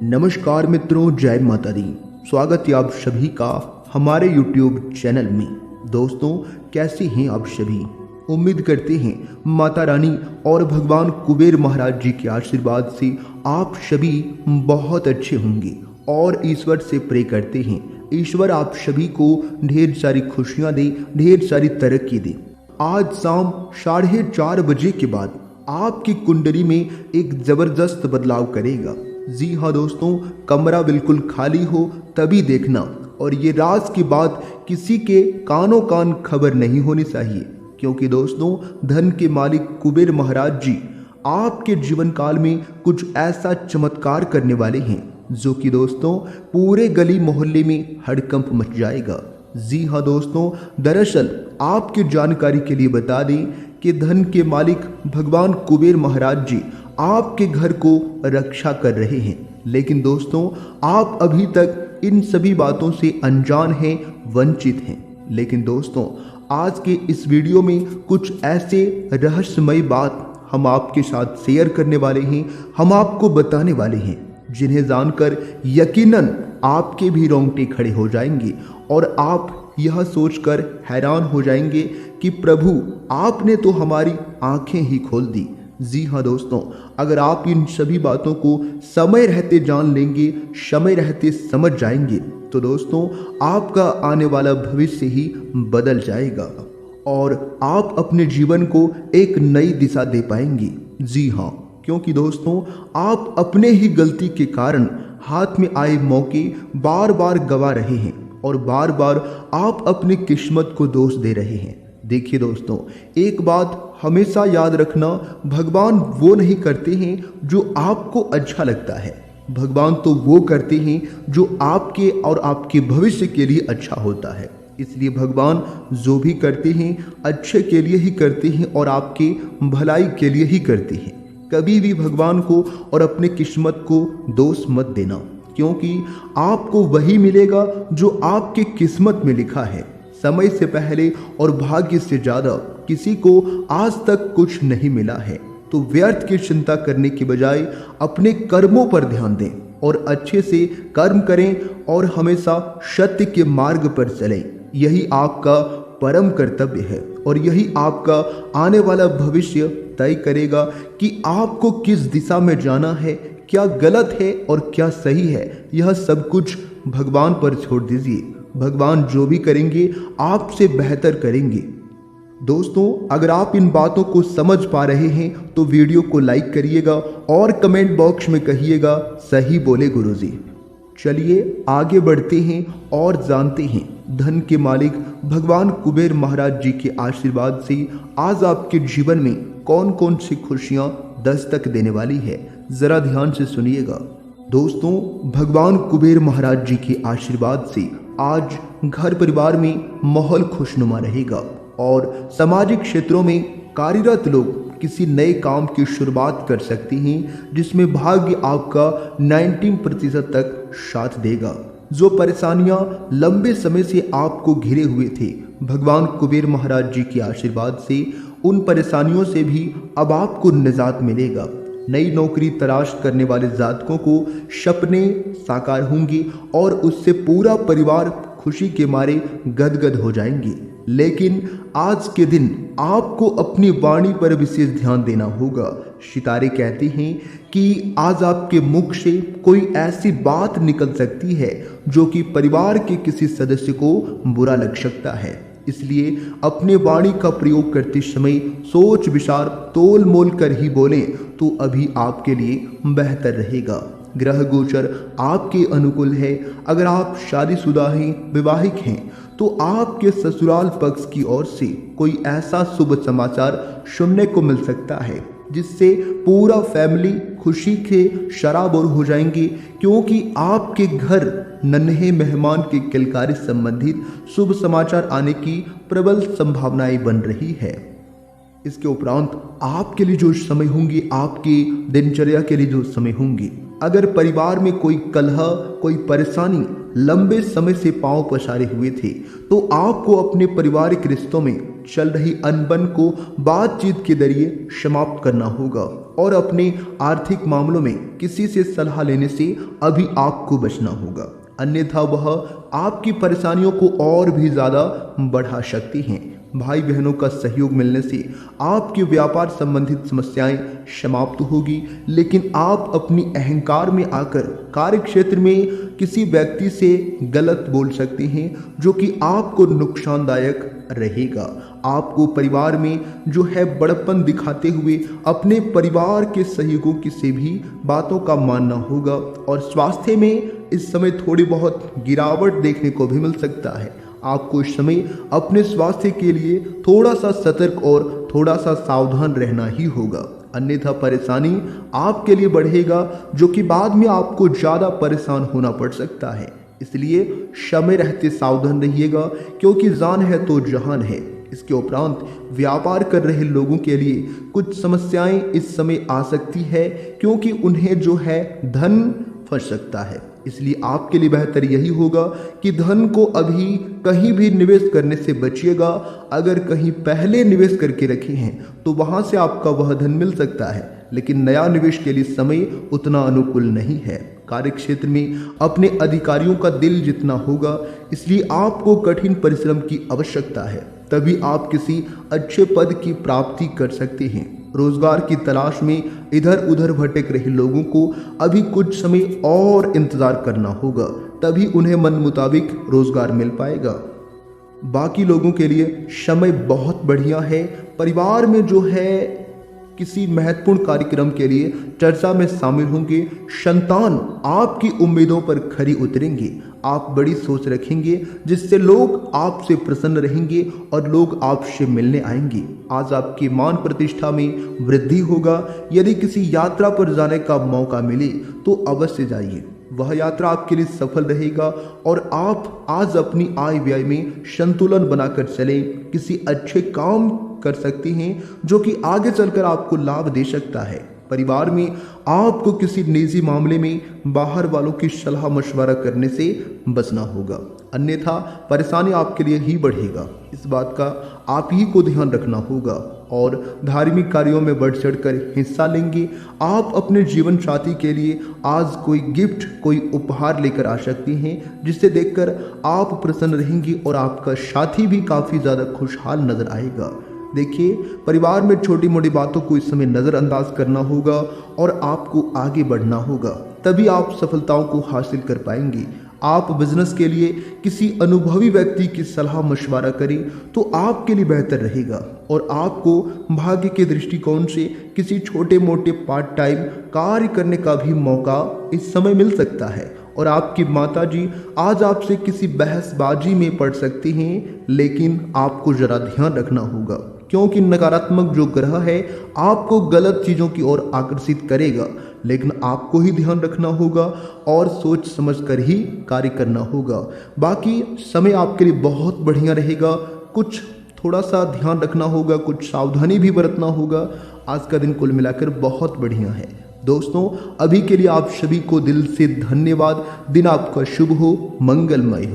नमस्कार मित्रों, जय माता दी। स्वागत है आप सभी का हमारे YouTube चैनल में। दोस्तों, कैसे हैं आप सभी? उम्मीद करते हैं माता रानी और भगवान कुबेर महाराज जी के आशीर्वाद से आप सभी बहुत अच्छे होंगे और ईश्वर से प्रे करते हैं ईश्वर आप सभी को ढेर सारी खुशियां दे, ढेर सारी तरक्की दे। आज शाम 4:30 बजे के बाद आपकी कुंडली में एक जबरदस्त बदलाव करेगा। जी हाँ दोस्तों, कमरा बिल्कुल खाली हो तभी देखना, और ये राज की बात किसी के कानों कान खबर नहीं होनी चाहिए, क्योंकि दोस्तों धन के मालिक कुबेर महाराज जी आपके जीवन काल में कुछ ऐसा चमत्कार करने वाले हैं जो कि दोस्तों पूरे गली मोहल्ले में हड़कंप मच जाएगा। जी हाँ दोस्तों, दरअसल आपकी जानकारी के लिए बता दें कि धन के मालिक भगवान कुबेर महाराज जी आपके घर को रक्षा कर रहे हैं, लेकिन दोस्तों आप अभी तक इन सभी बातों से अनजान हैं, वंचित हैं। लेकिन दोस्तों आज के इस वीडियो में कुछ ऐसे रहस्यमय बात हम आपके साथ शेयर करने वाले हैं, हम आपको बताने वाले हैं, जिन्हें जानकर यकीनन आपके भी रोंगटे खड़े हो जाएंगे और आप यह सोचकर हैरान हो जाएंगे कि प्रभु आपने तो हमारी आंखें ही खोल दी। जी हाँ दोस्तों, अगर आप इन सभी बातों को समय रहते जान लेंगे, समय रहते समझ जाएंगे, तो दोस्तों आपका आने वाला भविष्य ही बदल जाएगा और आप अपने जीवन को एक नई दिशा दे पाएंगे। जी हाँ, क्योंकि दोस्तों आप अपने ही गलती के कारण हाथ में आए मौके बार बार गवा रहे हैं और बार बार आप अपनी किस्मत को दोष दे रहे हैं। देखिए दोस्तों, एक बात हमेशा याद रखना, भगवान वो नहीं करते हैं जो आपको अच्छा लगता है, भगवान तो वो करते हैं जो आपके और आपके भविष्य के लिए अच्छा होता है। इसलिए भगवान जो भी करते हैं अच्छे के लिए ही करते हैं और आपके भलाई के लिए ही करते हैं। कभी भी भगवान को और अपने किस्मत को दोष मत देना, क्योंकि आपको वही मिलेगा जो आपके किस्मत में लिखा है। समय से पहले और भाग्य से ज़्यादा किसी को आज तक कुछ नहीं मिला है, तो व्यर्थ की चिंता करने की बजाय अपने कर्मों पर ध्यान दें और अच्छे से कर्म करें और हमेशा सत्य के मार्ग पर चलें। यही आपका परम कर्तव्य है और यही आपका आने वाला भविष्य तय करेगा कि आपको किस दिशा में जाना है, क्या गलत है और क्या सही है। यह सब कुछ भगवान पर छोड़ दीजिए, भगवान जो भी करेंगे आपसे बेहतर करेंगे। दोस्तों, अगर आप इन बातों को समझ पा रहे हैं तो वीडियो को लाइक करिएगा और कमेंट बॉक्स में कहिएगा सही बोले गुरुजी। चलिए आगे बढ़ते हैं और जानते हैं धन के मालिक भगवान कुबेर महाराज जी के आशीर्वाद से आज आपके जीवन में कौन कौन सी खुशियां दस्तक देने वाली है। जरा ध्यान से सुनिएगा। दोस्तों, भगवान कुबेर महाराज जी के आशीर्वाद से आज घर परिवार में माहौल खुशनुमा रहेगा और सामाजिक क्षेत्रों में कार्यरत लोग किसी नए काम की शुरुआत कर सकते हैं, जिसमें भाग्य आपका 90% तक साथ देगा। जो परेशानियां लंबे समय से आपको घिरे हुए थे, भगवान कुबेर महाराज जी के आशीर्वाद से उन परेशानियों से भी अब आपको निजात मिलेगा। नई नौकरी तलाश करने वाले जातकों को सपने साकार होंगे और उससे पूरा परिवार खुशी के मारे गदगद हो जाएंगे। लेकिन आज के दिन आपको अपनी वाणी पर विशेष ध्यान देना होगा। सितारे कहते हैं कि आज आपके मुख से कोई ऐसी बात निकल सकती है जो कि परिवार के किसी सदस्य को बुरा लग सकता है। इसलिए अपने वाणी का प्रयोग करते समय सोच विचार तोल मोल कर ही बोलें तो अभी आपके लिए बेहतर रहेगा। ग्रह गोचर आपके अनुकूल है। अगर आप शादीशुदा हैं, विवाहित हैं, तो आपके ससुराल पक्ष की ओर से कोई ऐसा शुभ समाचार सुनने को मिल सकता है जिससे पूरा फैमिली खुशी के शराबोर हो जाएंगे, क्योंकि आपके घर नन्हे मेहमान के किलकारी संबंधित शुभ समाचार आने की प्रबल संभावनाएं बन रही है। इसके उपरांत आपके लिए जो समय होंगे, आपकी दिनचर्या के लिए जो समय होंगे, अगर परिवार में कोई कलह, कोई परेशानी लंबे समय से पांव पसारे हुए थे, तो आपको अपने पारिवारिक रिश्तों में चल रही अनबन को बातचीत के जरिए समाप्त करना होगा। और अपने आर्थिक मामलों में किसी से सलाह लेने से अभी आपको बचना होगा, अन्यथा वह आपकी परेशानियों को और भी ज़्यादा बढ़ा सकती हैं। भाई बहनों का सहयोग मिलने से आपके व्यापार संबंधित समस्याएं समाप्त होगी, लेकिन आप अपनी अहंकार में आकर कार्य क्षेत्र में किसी व्यक्ति से गलत बोल सकते हैं, जो कि आपको नुकसानदायक रहेगा। आपको परिवार में जो है बड़प्पन दिखाते हुए अपने परिवार के सहयोगों की से भी बातों का मानना होगा, और स्वास्थ्य में इस समय थोड़ी बहुत गिरावट देखने को भी मिल सकता है। आपको इस समय अपने स्वास्थ्य के लिए थोड़ा सा सतर्क और थोड़ा सा सावधान रहना ही होगा, अन्यथा परेशानी आपके लिए बढ़ेगा, जो कि बाद में आपको ज़्यादा परेशान होना पड़ सकता है। इसलिए समय रहते सावधान रहिएगा, क्योंकि जान है तो जहान है। इसके उपरांत व्यापार कर रहे लोगों के लिए कुछ समस्याएं इस समय आ सकती है, क्योंकि उन्हें जो है धन फंस सकता है। इसलिए आपके लिए बेहतर यही होगा कि धन को अभी कहीं भी निवेश करने से बचिएगा। अगर कहीं पहले निवेश करके रखे हैं तो वहां से आपका वह धन मिल सकता है, लेकिन नया निवेश के लिए समय उतना अनुकूल नहीं है। कार्य क्षेत्र में अपने अधिकारियों का दिल जीतना होगा, इसलिए आपको कठिन परिश्रम की आवश्यकता है, तभी आप किसी अच्छे पद की प्राप्ति कर सकते हैं। रोजगार की तलाश में इधर उधर भटक रहे लोगों को अभी कुछ समय और इंतजार करना होगा, तभी उन्हें मन मुताबिक रोजगार मिल पाएगा। बाकी लोगों के लिए समय बहुत बढ़िया है। परिवार में जो है किसी महत्वपूर्ण कार्यक्रम के लिए चर्चा में शामिल होंगे। संतान आपकी उम्मीदों पर खरी उतरेंगे। आप बड़ी सोच रखेंगे, जिससे लोग आपसे प्रसन्न रहेंगे और लोग आपसे मिलने आएंगे। आज आपकी मान प्रतिष्ठा में वृद्धि होगा। यदि किसी यात्रा पर जाने का मौका मिले तो अवश्य जाइए, वह यात्रा आपके लिए सफल रहेगा और आप आज अपनी आय व्यय में संतुलन बनाकर चलें। किसी अच्छे काम कर सकते हैं जो कि आगे चलकर आपको लाभ दे सकता है। परिवार में आपको किसी निजी मामले में बाहर वालों की सलाह मशवरा करने से बचना होगा, अन्यथा परेशानी आपके लिए ही बढ़ेगा। इस बात का आप ही को ध्यान रखना होगा और धार्मिक कार्यों में बढ़ चढ़कर हिस्सा लेंगे। आप अपने जीवन साथी के लिए आज कोई गिफ्ट, कोई उपहार लेकर आ सकते हैं, जिसे देखकर आप प्रसन्न रहेंगे और आपका साथी भी काफ़ी ज़्यादा खुशहाल नजर आएगा। देखिए, परिवार में छोटी मोटी बातों को इस समय नज़रअंदाज करना होगा और आपको आगे बढ़ना होगा, तभी आप सफलताओं को हासिल कर पाएंगे। आप बिजनेस के लिए किसी अनुभवी व्यक्ति की सलाह मशवरा करें तो आपके लिए बेहतर रहेगा और आपको भाग्य के दृष्टिकोण से किसी छोटे मोटे पार्ट टाइम कार्य करने का भी मौका इस समय मिल सकता है। और आपकी माताजी आज आपसे किसी बहसबाजी में पड़ सकती हैं, लेकिन आपको जरा ध्यान रखना होगा, क्योंकि नकारात्मक जो ग्रह है आपको गलत चीज़ों की ओर आकर्षित करेगा, लेकिन आपको ही ध्यान रखना होगा और सोच समझकर ही कार्य करना होगा। बाकी समय आपके लिए बहुत बढ़िया रहेगा। कुछ थोड़ा सा ध्यान रखना होगा, कुछ सावधानी भी बरतना होगा। आज का दिन कुल मिलाकर बहुत बढ़िया है। दोस्तों, अभी के लिए आप सभी को दिल से धन्यवाद। दिन आपका शुभ हो, मंगलमय हो।